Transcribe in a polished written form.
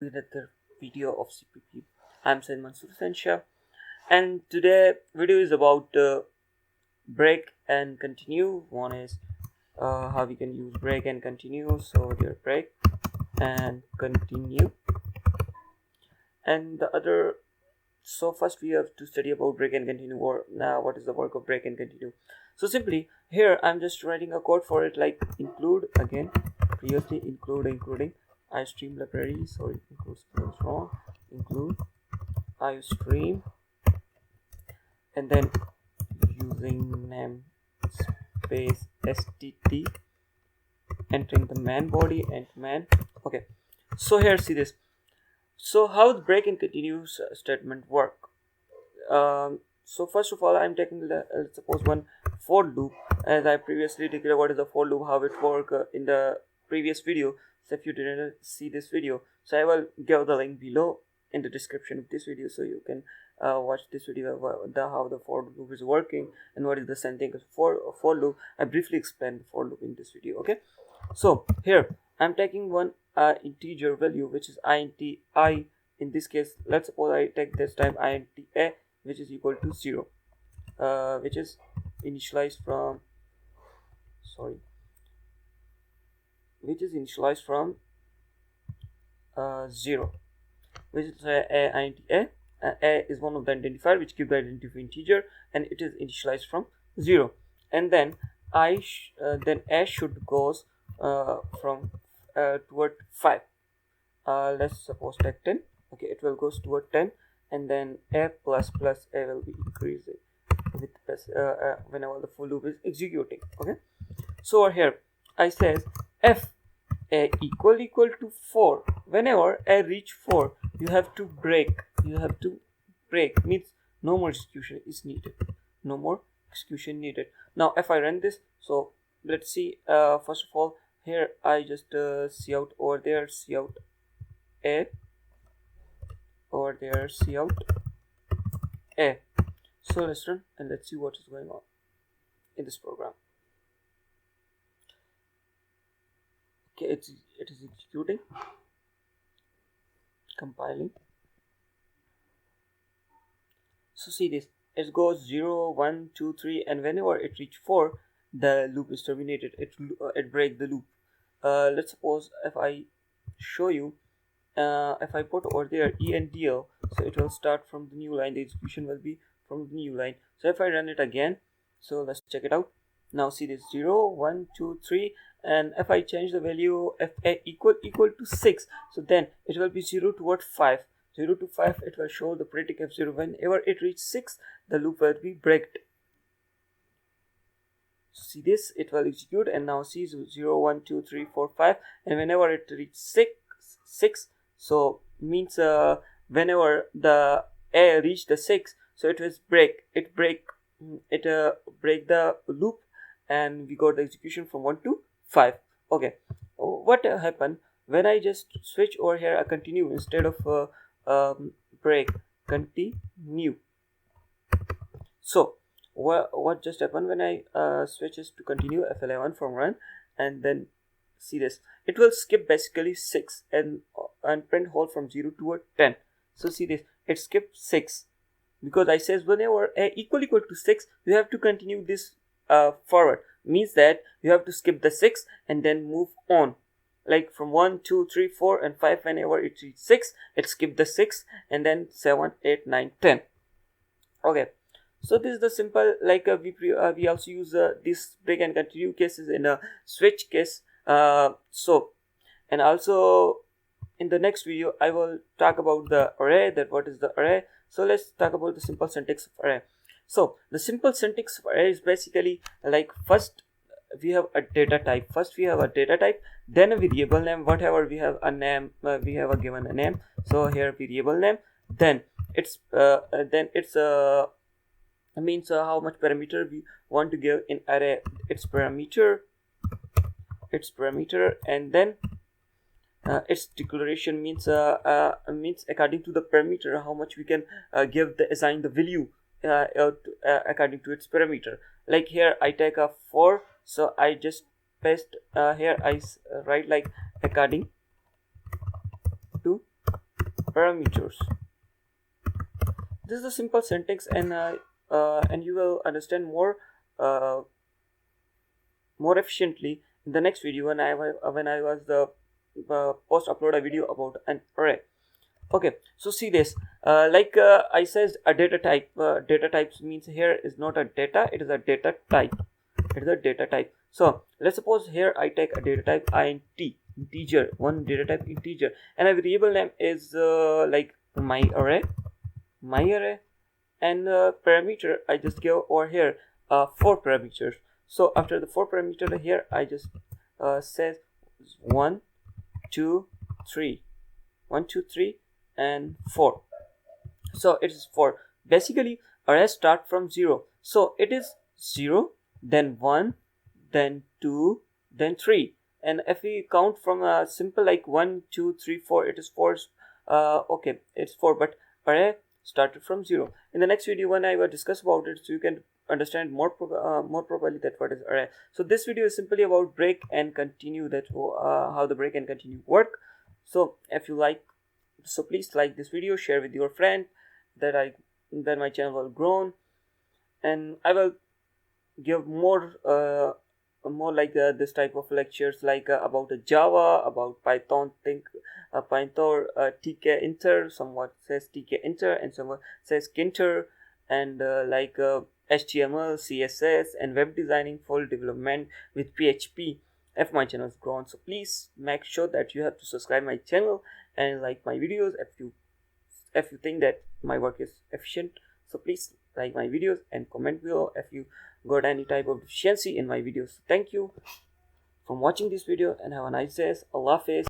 Another video of CPP. I'm Said Mansoor Sensha, and today video is about break and continue. One is how we can use break and continue. So there break and continue, and the other. So first we have to study about break and continue. Or now, what is the work of break and continue? So simply here I'm just writing a code for it, like include again. Previously including iStream library. Sorry, include spells wrong. Include iStream, and then using namespace stt, entering the man body and man. Okay, so here see this. So how the break and continue statement work? So first of all, I'm taking suppose one for loop, as I previously declared what is a for loop, how it work in the previous video. So if you didn't see this video, so I will give the link below in the description of this video, so you can watch this video how the for loop is working and what is the syntax for loop. I briefly explained the for loop in this video. Okay, so here I'm taking one integer value, which is int I. In this case, let's suppose I take this time int a, which is equal to 0, which is initialized from which is initialized from 0, which is int a. A is one of the identifier which gives the identity integer, and it is initialized from 0. And then then a should goes from toward 5. Let's suppose take 10. Okay, it will goes toward 10, and then a plus a will be increasing with whenever the for loop is executing. Okay, so over here I says if a equal to 4, whenever a reach 4, you have to break. Means no more execution is needed. No more execution needed. Now if I run this, so let's see. First of all, here I just see out over there, see out a, over there, see out a. So let's run and let's see what is going on in this program. Okay, it is executing, compiling. So see this, it goes 0 1 2 3, and whenever it reach 4, the loop is terminated. It break the loop. Let's suppose if I show you, if I put over there endl, so it will start from the new line. The execution will be from the new line. So if I run it again, so let's check it out. Now see this 0 1 2 3, and if I change the value if a equal to 6, so then it will be 0 toward 5. 0 to 5, it will show the predicate f0. Whenever it reaches 6, the loop will be breaked. So see this, it will execute, and now see 0 1 2 3 4 5, and whenever it reaches 6, so means whenever the a reach the 6, so it will break the loop, and we got the execution from 1 to 5. Okay, what happened when I just switch over here a continue instead of break, continue? So what just happened when I switches to continue F11 from run, and then see this, it will skip basically 6 and print hold from 0 to 10. So see this, it skipped 6 because I says whenever a equal to 6, you have to continue this forward. Means that you have to skip the 6 and then move on, like from 1 2 3 4 and 5. Whenever it reaches 6, it skip the 6, and then 7 8 9 10. Okay, so this is the simple, like we also use this break and continue cases in a switch case. So, and also in the next video I will talk about the array, that what is the array. So let's talk about the simple syntax of array. So the simple syntax of array is basically like, first we have a data type. Then a variable name, whatever we have a name, we have a given a name. So here variable name, then it's means how much parameter we want to give in array. Its parameter, and then its declaration, means according to the parameter how much we can assign the value according to its parameter. Like here I take a 4, so I just paste here I write like according to parameters. This is a simple syntax, and you will understand more efficiently in the next video when I was the post upload a video about an array. Okay, so see this, I says a data type. Data types means here is not a data, it is a data type. It is a data type. So let's suppose here I take a data type int, integer, one data type integer, and a variable name is like my array, and parameter I just give over here 4 parameters. So after the 4 parameter here I just says 1 2 3 1 2 3 and 4. So it is 4. Basically array start from 0, so it is 0, then 1, then 2, then 3, and if we count from a simple like 1 2 3 4, it is 4. Okay, it's 4, but array started from 0. In the next video when I will discuss about it, so you can understand more properly that what is array. So this video is simply about break and continue, that how the break and continue work. So if you like, so please like this video, share with your friend, that my channel will grow, and I will give more this type of lectures about Java, about Python, Python, tkinter, somewhat says tkinter and someone says kinter, and HTML, CSS, and web designing, full development with PHP. If my channel has grown, so please make sure that you have to subscribe my channel and like my videos if you think that my work is efficient. So please like my videos and comment below if you got any type of deficiency in my videos. Thank you for watching this video and have a nice day. Allah Hafiz.